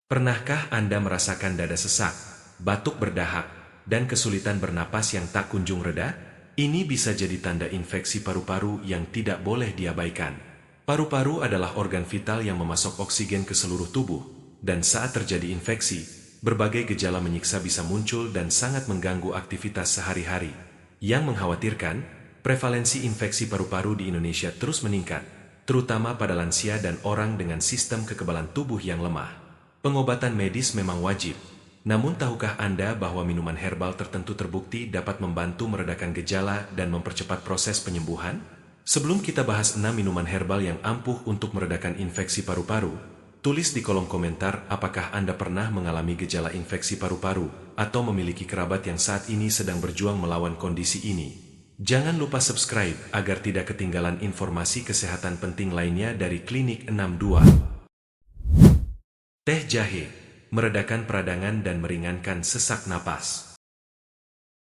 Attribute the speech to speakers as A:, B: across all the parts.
A: Pernahkah Anda merasakan dada sesak, batuk berdahak, dan kesulitan bernapas yang tak kunjung reda? Ini bisa jadi tanda infeksi paru-paru yang tidak boleh diabaikan. Paru-paru adalah organ vital yang memasok oksigen ke seluruh tubuh, dan saat terjadi infeksi, berbagai gejala menyiksa bisa muncul dan sangat mengganggu aktivitas sehari-hari. Yang mengkhawatirkan, prevalensi infeksi paru-paru di Indonesia terus meningkat, terutama pada lansia dan orang dengan sistem kekebalan tubuh yang lemah. Pengobatan medis memang wajib, namun tahukah Anda bahwa minuman herbal tertentu terbukti dapat membantu meredakan gejala dan mempercepat proses penyembuhan? Sebelum kita bahas 6 minuman herbal yang ampuh untuk meredakan infeksi paru-paru, tulis di kolom komentar apakah Anda pernah mengalami gejala infeksi paru-paru atau memiliki kerabat yang saat ini sedang berjuang melawan kondisi ini. Jangan lupa subscribe agar tidak ketinggalan informasi kesehatan penting lainnya dari Klinik 62. Teh jahe, meredakan peradangan dan meringankan sesak napas.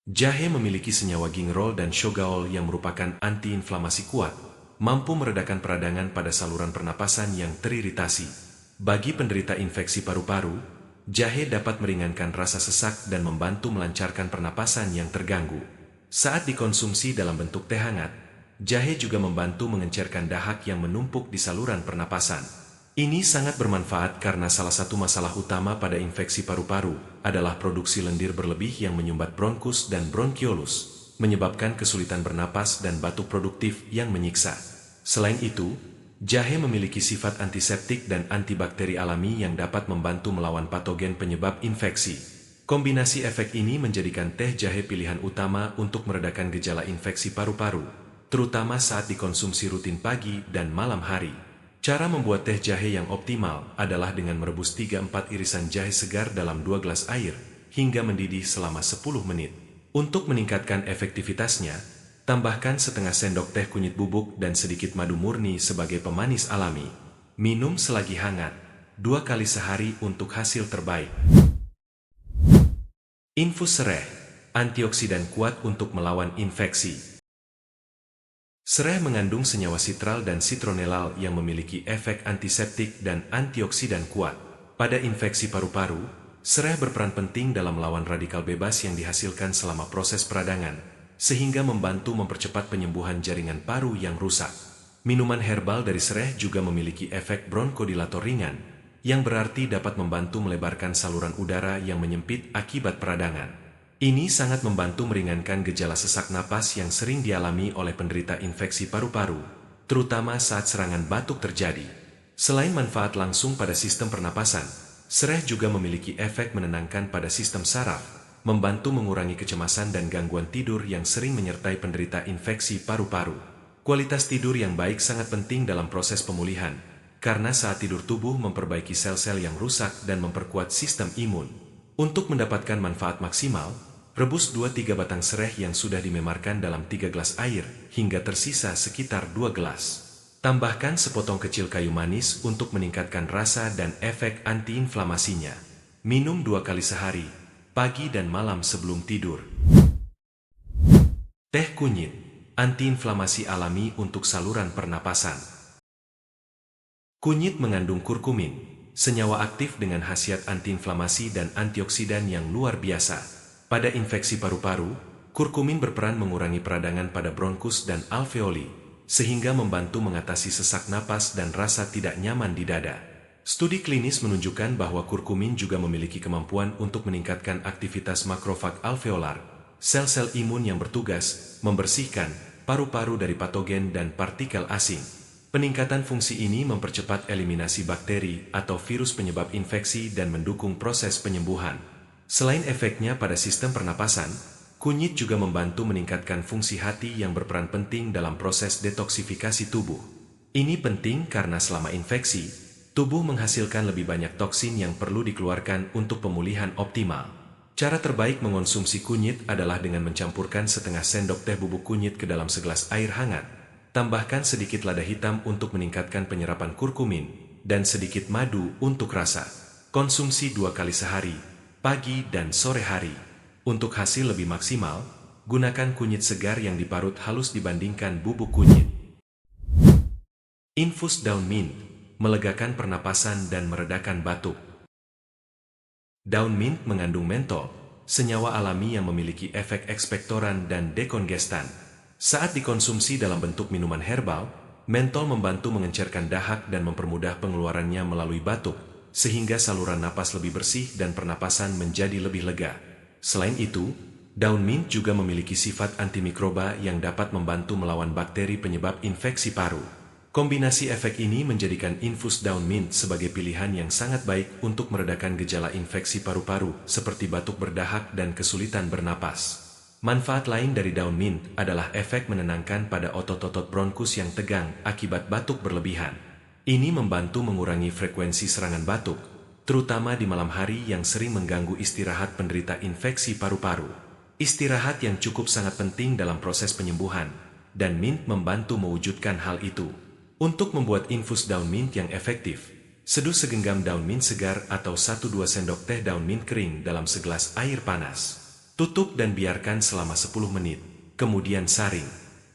A: Jahe memiliki senyawa gingerol dan shogaol yang merupakan antiinflamasi kuat, mampu meredakan peradangan pada saluran pernapasan yang teriritasi. Bagi penderita infeksi paru-paru, jahe dapat meringankan rasa sesak dan membantu melancarkan pernapasan yang terganggu. Saat dikonsumsi dalam bentuk teh hangat, jahe juga membantu mengencerkan dahak yang menumpuk di saluran pernapasan. Ini sangat bermanfaat karena salah satu masalah utama pada infeksi paru-paru adalah produksi lendir berlebih yang menyumbat bronkus dan bronkiolus, menyebabkan kesulitan bernapas dan batuk produktif yang menyiksa. Selain itu, jahe memiliki sifat antiseptik dan antibakteri alami yang dapat membantu melawan patogen penyebab infeksi. Kombinasi efek ini menjadikan teh jahe pilihan utama untuk meredakan gejala infeksi paru-paru, terutama saat dikonsumsi rutin pagi dan malam hari. Cara membuat teh jahe yang optimal adalah dengan merebus 3-4 irisan jahe segar dalam 2 gelas air hingga mendidih selama 10 menit. Untuk meningkatkan efektivitasnya, tambahkan setengah sendok teh kunyit bubuk dan sedikit madu murni sebagai pemanis alami. Minum selagi hangat, 2 kali sehari untuk hasil terbaik. Infus sereh, antioksidan kuat untuk melawan infeksi. Sereh mengandung senyawa sitral dan citronellal yang memiliki efek antiseptik dan antioksidan kuat. Pada infeksi paru-paru, sereh berperan penting dalam melawan radikal bebas yang dihasilkan selama proses peradangan, sehingga membantu mempercepat penyembuhan jaringan paru yang rusak. Minuman herbal dari sereh juga memiliki efek bronkodilator ringan, yang berarti dapat membantu melebarkan saluran udara yang menyempit akibat peradangan. Ini sangat membantu meringankan gejala sesak napas yang sering dialami oleh penderita infeksi paru-paru, terutama saat serangan batuk terjadi. Selain manfaat langsung pada sistem pernapasan, sereh juga memiliki efek menenangkan pada sistem saraf, membantu mengurangi kecemasan dan gangguan tidur yang sering menyertai penderita infeksi paru-paru. Kualitas tidur yang baik sangat penting dalam proses pemulihan, karena saat tidur tubuh memperbaiki sel-sel yang rusak dan memperkuat sistem imun. Untuk mendapatkan manfaat maksimal, rebus 2-3 batang sereh yang sudah dimemarkan dalam 3 gelas air hingga tersisa sekitar 2 gelas. Tambahkan sepotong kecil kayu manis untuk meningkatkan rasa dan efek antiinflamasinya. Minum 2 kali sehari, pagi dan malam sebelum tidur. Teh kunyit, antiinflamasi alami untuk saluran pernapasan. Kunyit mengandung kurkumin, senyawa aktif dengan khasiat antiinflamasi dan antioksidan yang luar biasa. Pada infeksi paru-paru, kurkumin berperan mengurangi peradangan pada bronkus dan alveoli, sehingga membantu mengatasi sesak napas dan rasa tidak nyaman di dada. Studi klinis menunjukkan bahwa kurkumin juga memiliki kemampuan untuk meningkatkan aktivitas makrofag alveolar, sel-sel imun yang bertugas membersihkan paru-paru dari patogen dan partikel asing. Peningkatan fungsi ini mempercepat eliminasi bakteri atau virus penyebab infeksi dan mendukung proses penyembuhan. Selain efeknya pada sistem pernapasan, kunyit juga membantu meningkatkan fungsi hati yang berperan penting dalam proses detoksifikasi tubuh. Ini penting karena selama infeksi, tubuh menghasilkan lebih banyak toksin yang perlu dikeluarkan untuk pemulihan optimal. Cara terbaik mengonsumsi kunyit adalah dengan mencampurkan setengah sendok teh bubuk kunyit ke dalam segelas air hangat. Tambahkan sedikit lada hitam untuk meningkatkan penyerapan kurkumin, dan sedikit madu untuk rasa. Konsumsi 2 kali sehari, pagi dan sore hari. Untuk hasil lebih maksimal, gunakan kunyit segar yang diparut halus dibandingkan bubuk kunyit. Infus daun mint, melegakan pernapasan dan meredakan batuk. Daun mint mengandung mentol, senyawa alami yang memiliki efek ekspektoran dan dekongestan. Saat dikonsumsi dalam bentuk minuman herbal, mentol membantu mengencerkan dahak dan mempermudah pengeluarannya melalui batuk, sehingga saluran napas lebih bersih dan pernapasan menjadi lebih lega. Selain itu, daun mint juga memiliki sifat antimikroba yang dapat membantu melawan bakteri penyebab infeksi paru. Kombinasi efek ini menjadikan infus daun mint sebagai pilihan yang sangat baik untuk meredakan gejala infeksi paru-paru seperti batuk berdahak dan kesulitan bernapas. Manfaat lain dari daun mint adalah efek menenangkan pada otot-otot bronkus yang tegang akibat batuk berlebihan. Ini membantu mengurangi frekuensi serangan batuk, terutama di malam hari yang sering mengganggu istirahat penderita infeksi paru-paru. Istirahat yang cukup sangat penting dalam proses penyembuhan, dan mint membantu mewujudkan hal itu. Untuk membuat infus daun mint yang efektif, seduh segenggam daun mint segar atau 1-2 sendok teh daun mint kering dalam segelas air panas. Tutup dan biarkan selama 10 menit, kemudian saring.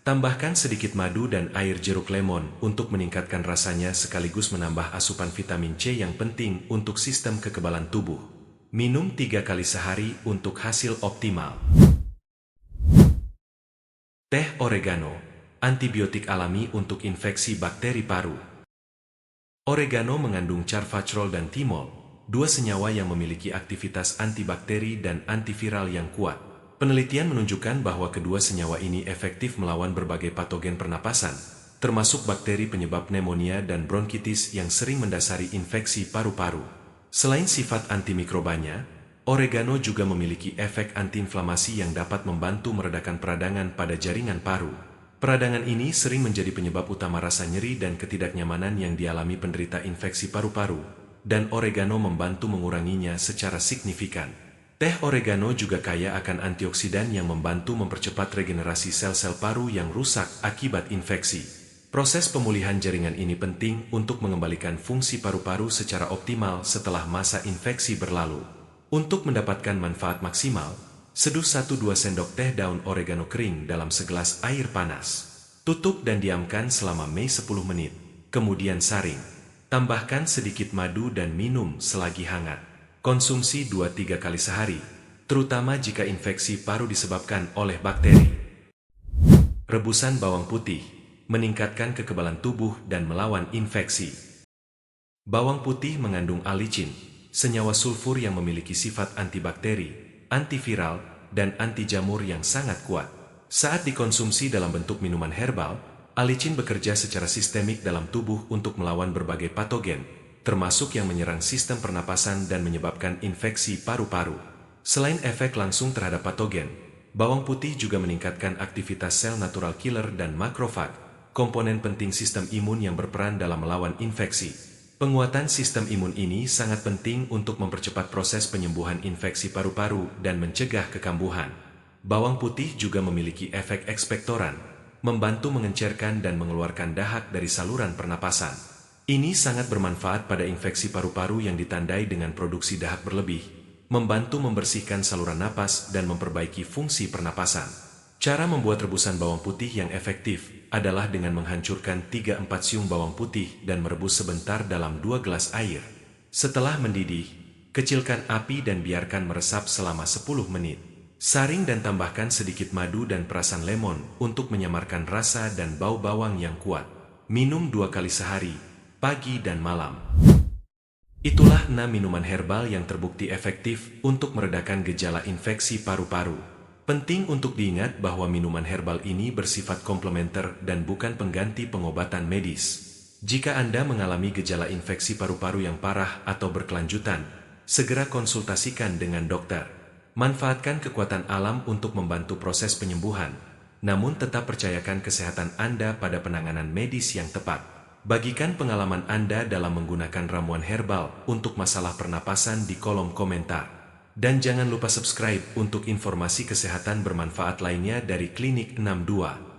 A: Tambahkan sedikit madu dan air jeruk lemon untuk meningkatkan rasanya sekaligus menambah asupan vitamin C yang penting untuk sistem kekebalan tubuh. Minum 3 kali sehari untuk hasil optimal. Teh oregano, antibiotik alami untuk infeksi bakteri paru. Oregano mengandung carfacrol dan thymol, dua senyawa yang memiliki aktivitas antibakteri dan antiviral yang kuat. Penelitian menunjukkan bahwa kedua senyawa ini efektif melawan berbagai patogen pernapasan, termasuk bakteri penyebab pneumonia dan bronkitis yang sering mendasari infeksi paru-paru. Selain sifat antimikrobanya, oregano juga memiliki efek antiinflamasi yang dapat membantu meredakan peradangan pada jaringan paru. Peradangan ini sering menjadi penyebab utama rasa nyeri dan ketidaknyamanan yang dialami penderita infeksi paru-paru, dan oregano membantu menguranginya secara signifikan. Teh oregano juga kaya akan antioksidan yang membantu mempercepat regenerasi sel-sel paru yang rusak akibat infeksi. Proses pemulihan jaringan ini penting untuk mengembalikan fungsi paru-paru secara optimal setelah masa infeksi berlalu. Untuk mendapatkan manfaat maksimal, seduh 1-2 sendok teh daun oregano kering dalam segelas air panas. Tutup dan diamkan selama 10 menit, kemudian saring. Tambahkan sedikit madu dan minum selagi hangat. Konsumsi 2-3 kali sehari, terutama jika infeksi paru disebabkan oleh bakteri. Rebusan bawang putih, meningkatkan kekebalan tubuh dan melawan infeksi. Bawang putih mengandung alicin, senyawa sulfur yang memiliki sifat antibakteri, antiviral, dan anti jamur yang sangat kuat. Saat dikonsumsi dalam bentuk minuman herbal, alicin bekerja secara sistemik dalam tubuh untuk melawan berbagai patogen, termasuk yang menyerang sistem pernapasan dan menyebabkan infeksi paru-paru. Selain efek langsung terhadap patogen, bawang putih juga meningkatkan aktivitas sel natural killer dan makrofag, komponen penting sistem imun yang berperan dalam melawan infeksi. Penguatan sistem imun ini sangat penting untuk mempercepat proses penyembuhan infeksi paru-paru dan mencegah kekambuhan. Bawang putih juga memiliki efek ekspektoran, membantu mengencerkan dan mengeluarkan dahak dari saluran pernapasan. Ini sangat bermanfaat pada infeksi paru-paru yang ditandai dengan produksi dahak berlebih, membantu membersihkan saluran napas dan memperbaiki fungsi pernapasan. Cara membuat rebusan bawang putih yang efektif adalah dengan menghancurkan 3-4 siung bawang putih dan merebus sebentar dalam 2 gelas air. Setelah mendidih, kecilkan api dan biarkan meresap selama 10 menit. Saring dan tambahkan sedikit madu dan perasan lemon untuk menyamarkan rasa dan bau bawang yang kuat. Minum 2 kali sehari, pagi dan malam. Itulah 6 minuman herbal yang terbukti efektif untuk meredakan gejala infeksi paru-paru. Penting untuk diingat bahwa minuman herbal ini bersifat komplementer dan bukan pengganti pengobatan medis. Jika Anda mengalami gejala infeksi paru-paru yang parah atau berkelanjutan, segera konsultasikan dengan dokter. Manfaatkan kekuatan alam untuk membantu proses penyembuhan, namun tetap percayakan kesehatan Anda pada penanganan medis yang tepat. Bagikan pengalaman Anda dalam menggunakan ramuan herbal untuk masalah pernapasan di kolom komentar. Dan jangan lupa subscribe untuk informasi kesehatan bermanfaat lainnya dari Klinik 62.